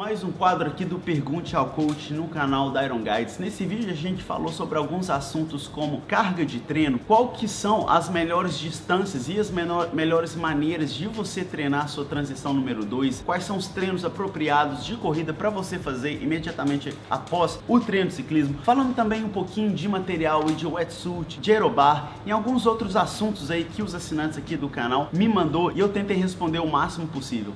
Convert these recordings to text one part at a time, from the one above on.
Mais um quadro aqui do Pergunte ao Coach no canal da Iron Guides. Nesse vídeo a gente falou sobre alguns assuntos como carga de treino, qual que são as melhores distâncias e as melhores maneiras de você treinar a sua transição número 2, quais são os treinos apropriados de corrida para você fazer imediatamente após o treino de ciclismo, falando também um pouquinho de material e de wetsuit, de aerobar e alguns outros assuntos aí que os assinantes aqui do canal me mandou e eu tentei responder o máximo possível.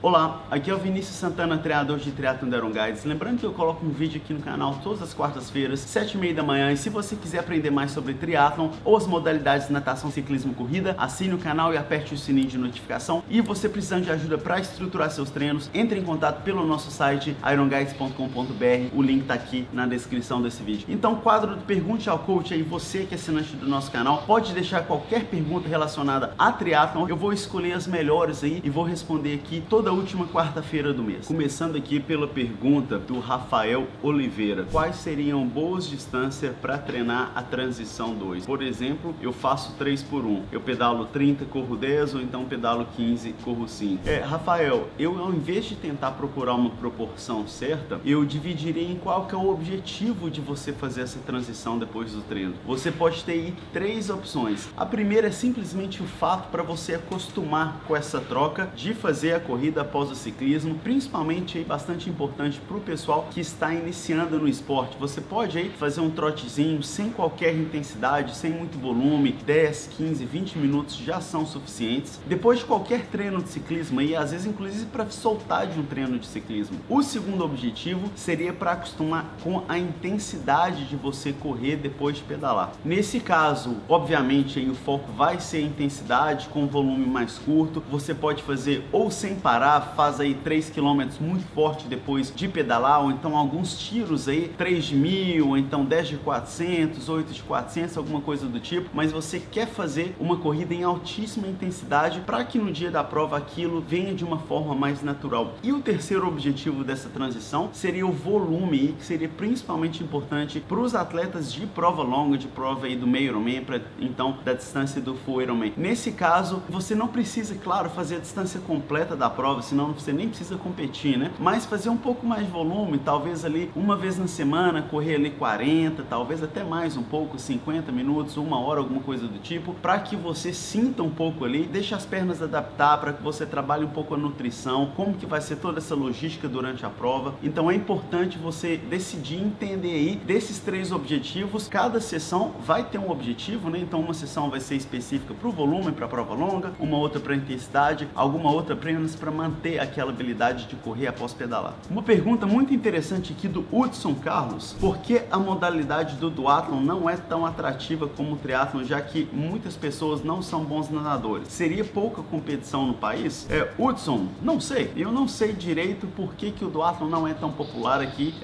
Olá, aqui é o Vinícius Santana, treinador de triatlon da Iron Guides. Lembrando que eu coloco um vídeo aqui no canal todas as quartas-feiras, 7h30 da manhã. E se você quiser aprender mais sobre triatlon ou as modalidades de natação, ciclismo e corrida, assine o canal e aperte o sininho de notificação. E você precisando de ajuda para estruturar seus treinos, entre em contato pelo nosso site ironguides.com.br. O link está aqui na descrição desse vídeo. Então, quadro do Pergunte ao Coach aí, você que é assinante do nosso canal, pode deixar qualquer pergunta relacionada a triatlon. Eu vou escolher as melhores aí e vou responder aqui toda última quarta-feira do mês. Começando aqui pela pergunta do Rafael Oliveira: quais seriam boas distâncias para treinar a transição 2? Por exemplo, eu faço 3x1, eu pedalo 30, corro 10, ou então pedalo 15, corro 5. Rafael, eu ao invés de tentar procurar uma proporção certa, eu dividiria em qual que é o objetivo de você fazer essa transição depois do treino. Você pode ter aí 3 opções. A primeira é simplesmente o fato para você acostumar com essa troca de fazer a corrida após o ciclismo, principalmente aí bastante importante para o pessoal que está iniciando no esporte. Você pode aí fazer um trotezinho sem qualquer intensidade, sem muito volume, 10, 15, 20 minutos já são suficientes. Depois de qualquer treino de ciclismo aí, às vezes inclusive para soltar de um treino de ciclismo. O segundo objetivo seria para acostumar com a intensidade de você correr depois de pedalar. Nesse caso, obviamente aí o foco vai ser a intensidade com volume mais curto. Você pode fazer ou sem parar, faz aí 3 km muito forte depois de pedalar, ou então alguns tiros aí, 3 de 1000, ou então 10 de 400, 8 de 400, alguma coisa do tipo, mas você quer fazer uma corrida em altíssima intensidade para que no dia da prova aquilo venha de uma forma mais natural. E o terceiro objetivo dessa transição seria o volume, que seria principalmente importante para os atletas de prova longa, de prova aí do meio Ironman, então da distância do full Ironman. Nesse caso, você não precisa, claro, fazer a distância completa da prova, senão você nem precisa competir, né? Mas fazer um pouco mais de volume, talvez ali uma vez na semana, correr ali 40, talvez até mais um pouco, 50 minutos, 1 hora, alguma coisa do tipo, para que você sinta um pouco ali, deixe as pernas adaptar, para que você trabalhe um pouco a nutrição, como que vai ser toda essa logística durante a prova. Então é importante você decidir entender aí desses 3 objetivos. Cada sessão vai ter um objetivo, né? Então uma sessão vai ser específica para o volume, para a prova longa, uma outra para intensidade, alguma outra apenas para manter aquela habilidade de correr após pedalar. Uma pergunta muito interessante aqui do Hudson Carlos: por que a modalidade do duatlon não é tão atrativa como o triatlon, já que muitas pessoas não são bons nadadores? Seria pouca competição no país? Hudson, não sei. Eu não sei direito por que o duatlon não é tão popular aqui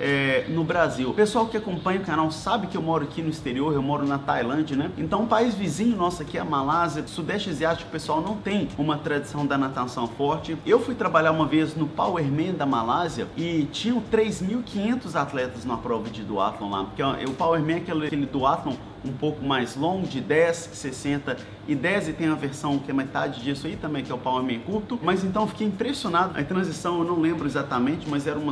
no Brasil. O pessoal que acompanha o canal sabe que eu moro aqui no exterior, eu moro na Tailândia, né? Então um país vizinho nosso aqui, a Malásia, Sudeste Asiático, o pessoal não tem uma tradição da natação forte. Eu fui trabalhar uma vez no Powerman da Malásia e tinham 3.500 atletas na prova de duatlon lá, porque o Powerman é aquele duatlon um pouco mais longo, de 10, 60 e 10, e tem a versão que é metade disso aí também, que é o Powerman curto. Mas então eu fiquei impressionado. A transição eu não lembro exatamente, mas eram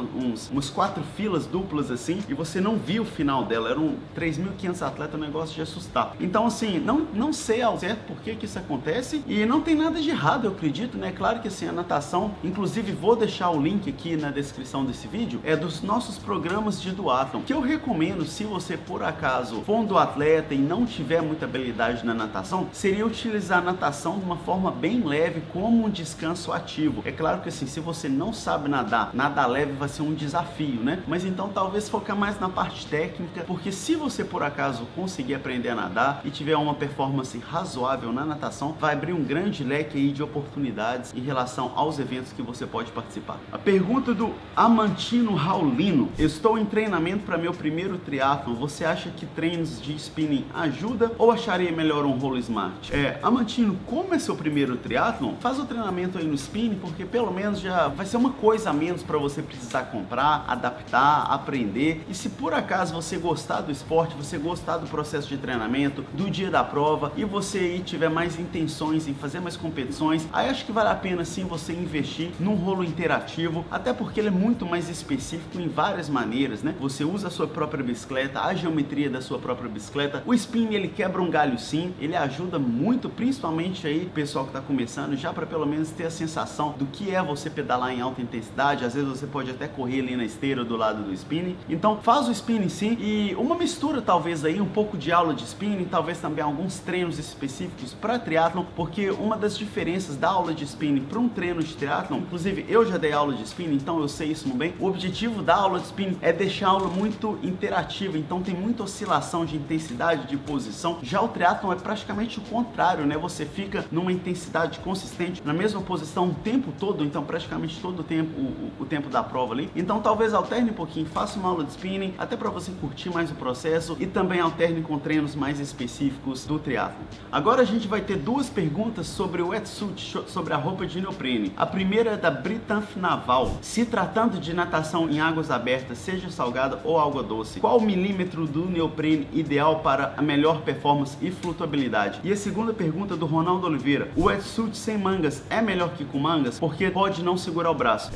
umas 4 filas duplas assim, e você não via o final dela. Eram 3.500 atletas, um negócio de assustar. Então assim, não sei ao certo por que isso acontece, e não tem nada de errado, eu acredito, né? Claro que assim, a natação, inclusive vou deixar o link aqui na descrição desse vídeo, é dos nossos programas de duatlon, que eu recomendo, se você por acaso for um duatleta e não tiver muita habilidade na natação, seria utilizar a natação de uma forma bem leve, como um descanso ativo. É claro que assim, se você não sabe nadar, nadar leve vai ser um desafio, né? Mas então talvez focar mais na parte técnica, porque se você por acaso conseguir aprender a nadar e tiver uma performance razoável na natação, vai abrir um grande leque aí de oportunidades em relação aos eventos que você pode participar. A pergunta do Amantino Raulino: estou em treinamento para meu primeiro triatlon, você acha que treinos de spinning ajuda ou acharia melhor um rolo smart? Amantino, como é seu primeiro triatlon, faz o treinamento aí no spinning, porque pelo menos já vai ser uma coisa a menos para você precisar comprar, adaptar, aprender. E se por acaso você gostar do esporte, você gostar do processo de treinamento, do dia da prova, e você aí tiver mais intenções em fazer mais competições, aí acho que vale a pena sim você investir num rolo interativo, até porque ele é muito mais específico em várias maneiras, né? Você usa a sua própria bicicleta, a geometria da sua própria bicicleta. O spinning, ele quebra um galho sim, ele ajuda muito, principalmente aí o pessoal que está começando, já para pelo menos ter a sensação do que é você pedalar em alta intensidade. Às vezes você pode até correr ali na esteira do lado do spinning. Então faz o spinning sim, e uma mistura talvez aí, um pouco de aula de spinning, talvez também alguns treinos específicos para triatlon, porque uma das diferenças da aula de spinning para um treino de triatlon, inclusive eu já dei aula de spinning, então eu sei isso muito bem. O objetivo da aula de spinning é deixar a aula muito interativa, então tem muita oscilação de intensidade, de posição. Já o triatlon é praticamente o contrário, né? Você fica numa intensidade consistente, na mesma posição o tempo todo, então praticamente todo o tempo, o tempo da prova ali. Então talvez alterne um pouquinho, faça uma aula de spinning, até para você curtir mais o processo, e também alterne com treinos mais específicos do triatlon. Agora a gente vai ter duas perguntas sobre o wetsuit, sobre a roupa de neoprene. A primeira é da Britanf Naval. Se tratando de natação em águas abertas, seja salgada ou água doce, qual o milímetro do neoprene ideal para a melhor performance e flutuabilidade? E a segunda pergunta do Ronaldo Oliveira: o wetsuit sem mangas é melhor que com mangas? Porque pode não segurar o braço.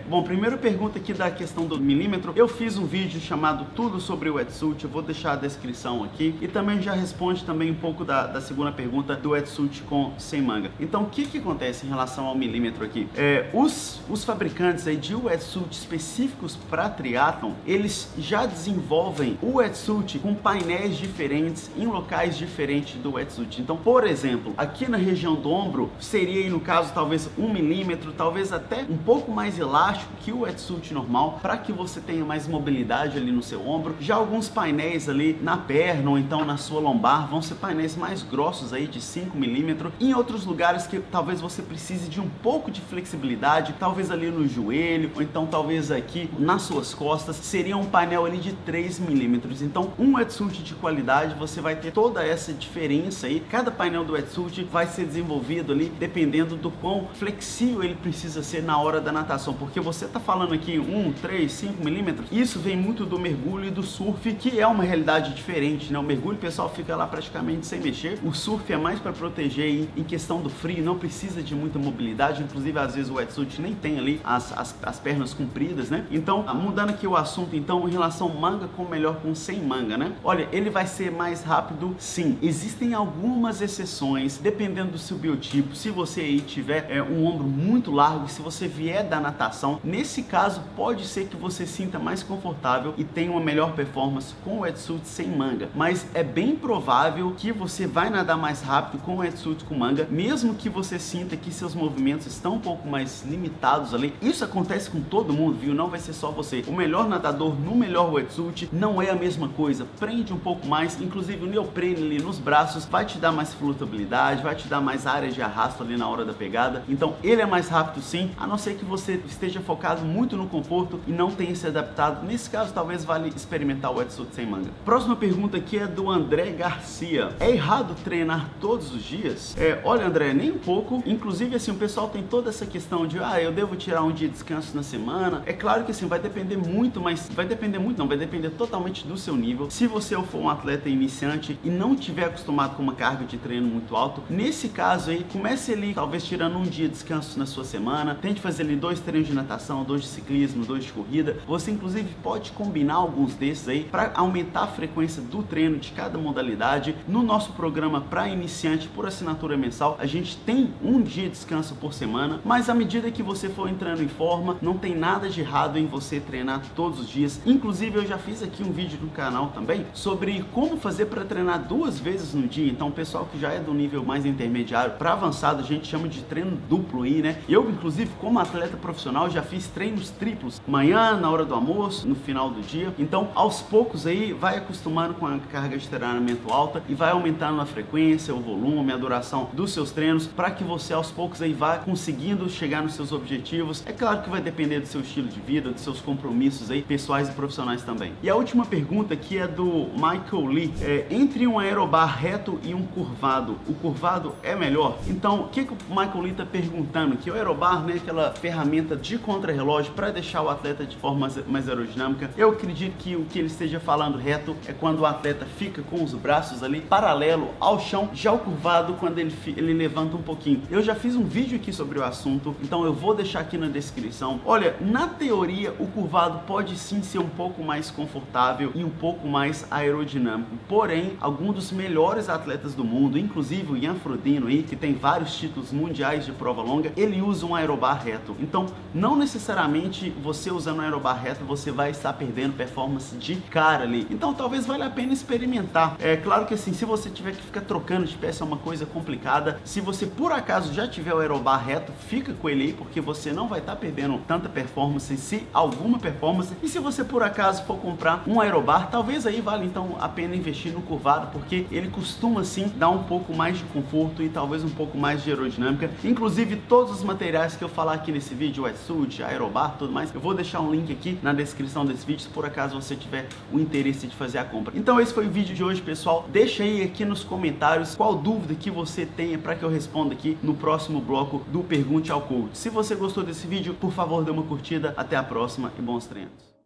Bom, primeira pergunta aqui da questão do milímetro. Eu fiz um vídeo chamado Tudo sobre o wetsuit, eu vou deixar a descrição aqui, e também já responde também um pouco da segunda pergunta do wetsuit com sem manga. Então o que acontece em relação ao milímetro aqui? Os fabricantes aí de wetsuit específicos para triatlon, eles já desenvolvem o wetsuit com painéis diferentes em locais diferentes do wetsuit. Então, por exemplo, aqui na região do ombro seria aí, no caso, talvez 1 milímetro, talvez até um pouco mais elástico que o wetsuit normal, para que você tenha mais mobilidade ali no seu ombro. Já alguns painéis ali na perna ou então na sua lombar vão ser painéis mais grossos aí de 5 milímetros. Em outros lugares que talvez você precise de um pouco de flexibilidade, talvez ali no joelho, ou então talvez aqui nas suas costas, seria um painel ali de 3 milímetros. Então um wetsuit de qualidade, você vai ter toda essa diferença aí. Cada painel do wetsuit vai ser desenvolvido ali dependendo do quão flexível ele precisa ser na hora da natação, porque você tá falando aqui 1, 3, 5 milímetros, isso vem muito do mergulho e do surf, que é uma realidade diferente, né? O mergulho o pessoal fica lá praticamente sem mexer, o surf é mais para proteger em questão do frio, não precisa de muita mobilidade, inclusive às vezes o wetsuit nem tem ali as pernas compridas, né? Então, mudando aqui o assunto, então, em relação manga com melhor com sem manga, né? Olha, ele vai ser mais rápido, sim. Existem algumas exceções, dependendo do seu biotipo. Se você aí tiver um ombro muito largo, se você vier da natação, nesse caso pode ser que você sinta mais confortável e tenha uma melhor performance com o wetsuit sem manga. Mas é bem provável que você vai nadar mais rápido com o wetsuit com manga, mesmo que você sinta que seus movimentos estão um pouco mais limitados ali. Isso acontece com todo mundo, viu? Não vai ser só você. O melhor nadador no melhor wetsuit não é a mesma coisa. Prende um pouco mais, inclusive o neoprene ali nos braços vai te dar mais flutuabilidade, vai te dar mais área de arrasto ali na hora da pegada. Então ele é mais rápido sim, a não ser que você esteja focado muito no conforto e não tenha se adaptado. Nesse caso, talvez vale experimentar o wetsuit sem manga. Próxima pergunta aqui é do André Garcia. É errado treinar todos os dias? Olha, André, nem um pouco. Inclusive, assim, o pessoal tem toda essa questão de eu devo tirar um dia de descanso na semana. É claro que assim, vai depender muito, mas vai depender totalmente do seu nível. Se você for um atleta iniciante e não tiver acostumado com uma carga de treino muito alto, nesse caso aí, comece ali, talvez tirando um dia de descanso na sua semana, tente fazer ali 2 treinos de natação, 2 de ciclismo, 2 de corrida. Você inclusive pode combinar alguns desses aí para aumentar a frequência do treino de cada modalidade. No nosso programa para iniciante por assinatura mensal, a gente tem um dia de descanso por semana, mas à medida que você for entrando em forma, não tem nada de errado em você treinar todos os dias. Inclusive eu já fiz aqui um vídeo no canal também sobre como fazer para treinar 2 vezes no dia. Então o pessoal que já é do nível mais intermediário para avançado, a gente chama de treino duplo aí, né? Eu inclusive como atleta profissional já fiz treinos triplos, manhã, na hora do almoço, no final do dia. Então aos poucos aí vai acostumando com a carga de treinamento alta e vai aumentando a frequência, o volume, a duração dos seus treinos, para que você aos poucos aí vá conseguindo chegar nos seus objetivos. É claro que vai depender do seu estilo de vida, dos seus compromissos aí pessoais e profissionais também. E a última pergunta aqui é do Michael Lee. Entre um aerobar reto e um curvado, curvado, o curvado é melhor? Então, o que o Michael Lee está perguntando? Que o aerobar, né, aquela ferramenta de contrarrelógio para deixar o atleta de forma mais aerodinâmica, eu acredito que o que ele esteja falando reto é quando o atleta fica com os braços ali paralelo ao chão, já o curvado quando ele levanta um pouquinho. Eu já fiz um vídeo aqui sobre o assunto, então eu vou deixar aqui na descrição. Olha, na teoria o curvado pode sim ser um pouco mais confortável e um pouco mais aerodinâmico, porém, alguns dos melhores atletas do mundo, inclusive o Ian Frodeno aí, que tem vários títulos mundiais de prova longa, ele usa um aerobar reto. Então, não necessariamente você usando um aerobar reto, você vai estar perdendo performance de cara ali. Então, talvez valha a pena experimentar. É claro que assim, se você tiver que ficar trocando de peça é uma coisa complicada. Se você por acaso já tiver o aerobar reto, fica com ele aí, porque você não vai estar perdendo tanta performance, se alguma performance. E se você por acaso for comprar um aerobar, talvez aí vale então a pena investir no curvado, porque ele costuma sim dar um pouco mais de conforto e talvez um pouco mais de aerodinâmica. Inclusive todos os materiais que eu falar aqui nesse vídeo, wetsuit, aerobar, tudo mais, eu vou deixar um link aqui na descrição desse vídeo, se por acaso você tiver o interesse de fazer a compra. Então esse foi o vídeo de hoje, pessoal. Deixa aí aqui nos comentários qual dúvida que você tenha para que eu responda aqui no próximo bloco do Pergunte ao Coach. Se você gostou desse vídeo, por favor, dê uma curtida. Até a próxima e bons treinos.